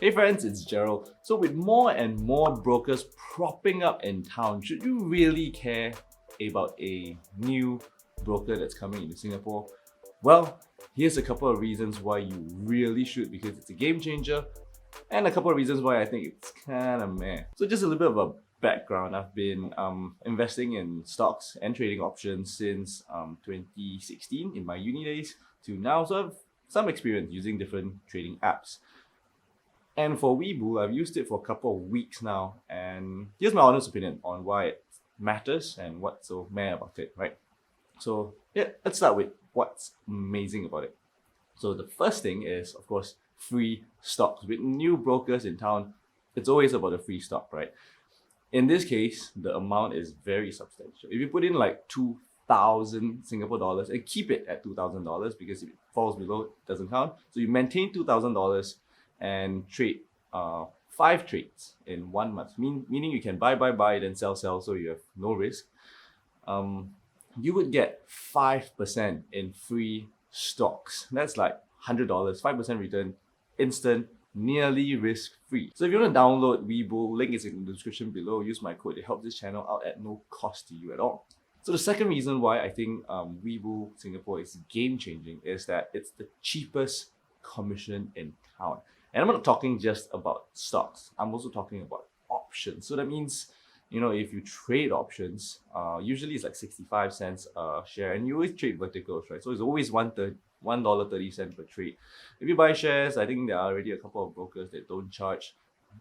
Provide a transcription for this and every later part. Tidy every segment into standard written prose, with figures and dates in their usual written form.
Hey friends, it's Gerald. So with more and more brokers propping up in town, should you really care about a new broker that's coming into Singapore? Well, here's a couple of reasons why you really should, because it's a game changer, and a couple of reasons why I think it's kind of meh. So just a little bit of a background. I've been investing in stocks and trading options since 2016 in my uni days to now, so I've some experience using different trading apps. And for Webull, I've used it for a couple of weeks now, and here's my honest opinion on why it matters and what's so meh about it, right? So yeah, let's start with what's amazing about it. So the first thing is, of course, free stocks. With new brokers in town, it's always about a free stock, right? In this case, the amount is very substantial. If you put in like 2,000 Singapore dollars and keep it at $2,000, because if it falls below, it doesn't count. So you maintain $2,000 and trade 5 trades in 1 month, meaning you can buy, then sell, so you have no risk. You would get 5% in free stocks. That's like $100, 5% return, instant, nearly risk-free. So if you want to download Webull, link is in the description below. Use my code. It helps this channel out at no cost to you at all. So the second reason why I think Webull Singapore is game-changing is that it's the cheapest commission in town. And I'm not talking just about stocks. I'm also talking about options. So that means, if you trade options, usually it's like 65 cents a share, and you always trade verticals, right? So it's always $1.30 per trade. If you buy shares, I think there are already a couple of brokers that don't charge.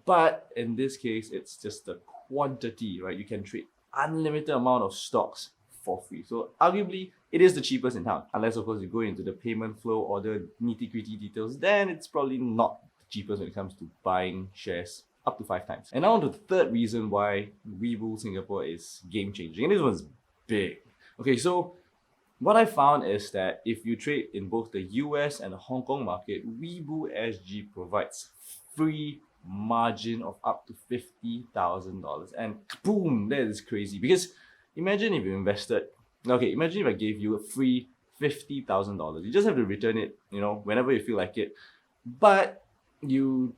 But in this case, it's just the quantity, right? You can trade unlimited amount of stocks for free. So arguably, it is the cheapest in town. Unless, of course, you go into the payment flow or the nitty-gritty details, then it's probably not the cheapest when it comes to buying shares up to 5 times. And now on to the third reason why Webull Singapore is game-changing. And this one's big. Okay, so what I found is that if you trade in both the US and the Hong Kong market, Webull SG provides free margin of up to $50,000. And boom, that is crazy. Because imagine if you invested, imagine if I gave you a free $50,000. You just have to return it, whenever you feel like it. But you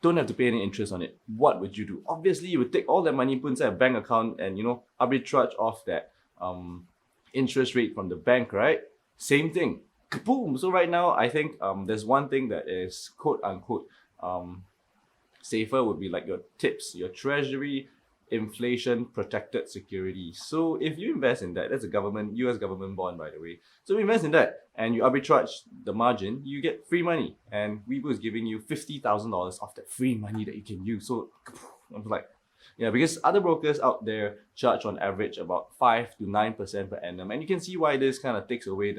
don't have to pay any interest on it. What would you do? Obviously, you would take all that money, put inside a bank account, and arbitrage off that interest rate from the bank, right? Same thing. Kaboom! So right now, I think there's one thing that is quote unquote safer, would be like your TIPS, your Treasury inflation protected securities. So if you invest in that, that's a US government bond, by the way. So you invest in that and you arbitrage the margin, you get free money. And Webull is giving you $50,000 off that free money that you can use. So I was like, yeah, because other brokers out there charge on average about 5 to 9% per annum. And you can see why this kind of takes away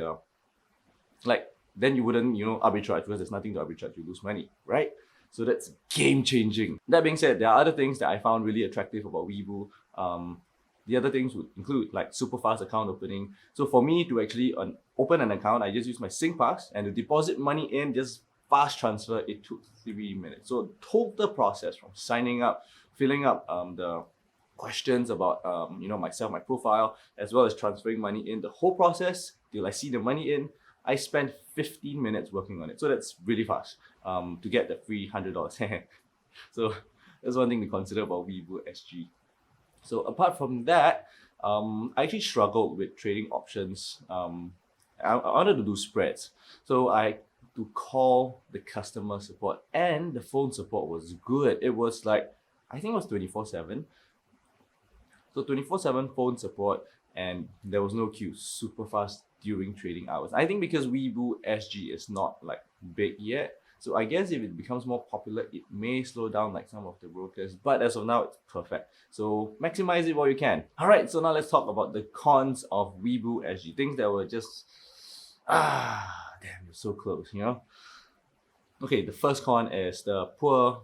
then you wouldn't, arbitrage, because there's nothing to arbitrage, you lose money, right? So that's game changing. That being said, there are other things that I found really attractive about Webull. The other things would include like super fast account opening. So for me to actually open an account, I just use my SingPass, and to deposit money in, just fast transfer, it took 3 minutes. So total process from signing up, filling up the questions about myself, my profile, as well as transferring money in, the whole process till I see the money in, I spent 15 minutes working on it. So that's really fast to get the free $100. So that's one thing to consider about Webull SG. So apart from that, I actually struggled with trading options. I wanted to do spreads. So I to call the customer support, and the phone support was good. It was like, I think it was 24/7. So 24/7 phone support, and there was no queue, super fast during trading hours. I think because Webull SG is not like big yet, so I guess if it becomes more popular, it may slow down like some of the brokers, but as of now, it's perfect. So maximize it while you can. All right, so now let's talk about the cons of Webull SG, things that were just, damn, you're so close, Okay, the first con is the poor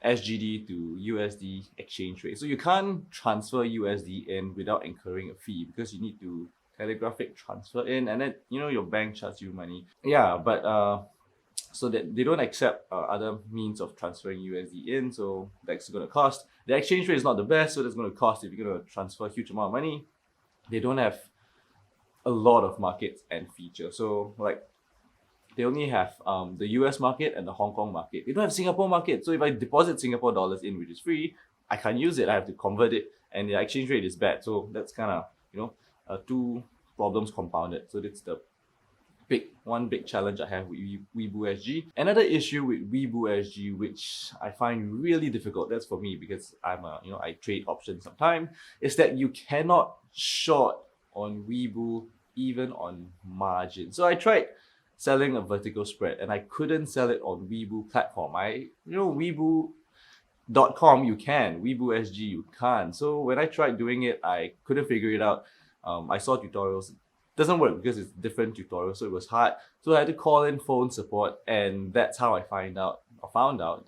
SGD to USD exchange rate. So you can't transfer USD in without incurring a fee, because you need to telegraphic transfer in, and then your bank charges you money. Yeah, but so that they don't accept other means of transferring USD in, so that's going to cost. The exchange rate is not the best, so that's going to cost if you're going to transfer a huge amount of money. They don't have a lot of markets and features. So like they only have the US market and the Hong Kong market. They don't have Singapore market. So if I deposit Singapore dollars in, which is free, I can't use it. I have to convert it, and the exchange rate is bad. So that's kind of, two problems compounded. So that's the one big challenge I have with Webull SG. Another issue with Webull SG, which I find really difficult, that's for me because I trade options sometimes, is that you cannot short on Webull even on margin. So I tried selling a vertical spread and I couldn't sell it on Webull platform. Webull.com you can, Webull SG you can't. So when I tried doing it, I couldn't figure it out. I saw tutorials. Doesn't work because it's different tutorials, so it was hard. So I had to call in phone support, and that's how I found out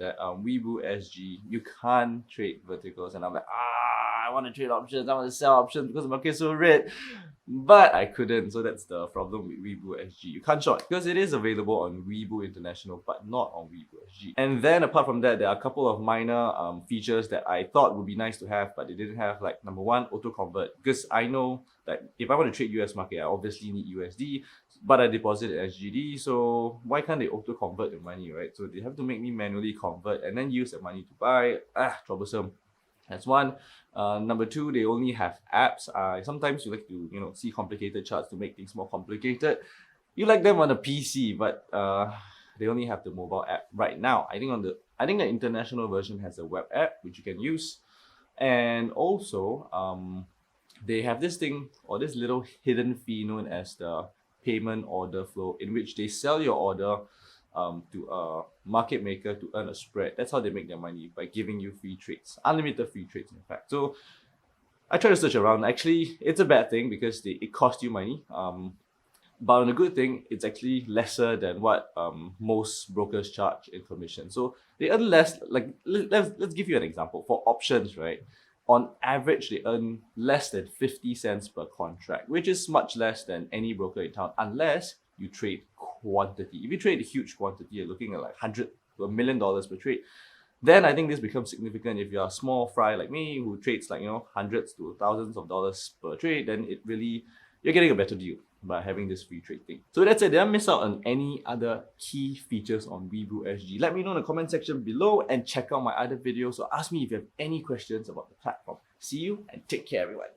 that Webull SG, you can't trade verticals. And I'm like, I want to trade options, I want to sell options because the market's so red. But I couldn't, so that's the problem with Webull SG. You can't short because it is available on Webull International, but not on Webull SG. And then apart from that, there are a couple of minor features that I thought would be nice to have, but they didn't have. Like number one, auto convert, because I know that if I want to trade US market, I obviously need USD, but I deposit in SGD, so why can't they auto convert the money, right? So they have to make me manually convert and then use the money to buy. Troublesome. That's one. Number two, they only have apps. Sometimes you like to see complicated charts to make things more complicated. You like them on a PC, but they only have the mobile app right now. I think the international version has a web app which you can use, and also they have this thing or this little hidden fee known as the payment order flow, in which they sell your order to a market maker to earn a spread. That's how they make their money, by giving you free trades, unlimited free trades in fact. So I try to search around. Actually, it's a bad thing because it costs you money. But on a good thing, it's actually lesser than what most brokers charge in commission. So they earn less. Like let's give you an example. For options, right? On average, they earn less than 50 cents per contract, which is much less than any broker in town, unless you trade quantity. If you trade a huge quantity, you're looking at like $100 to $1 million per trade. Then I think this becomes significant. If you're a small fry like me who trades like hundreds to thousands of dollars per trade, then you're getting a better deal by having this free trade thing. So that's it. Did I miss out on any other key features on Webull SG? Let me know in the comment section below and check out my other videos, or ask me if you have any questions about the platform. See you and take care, everyone.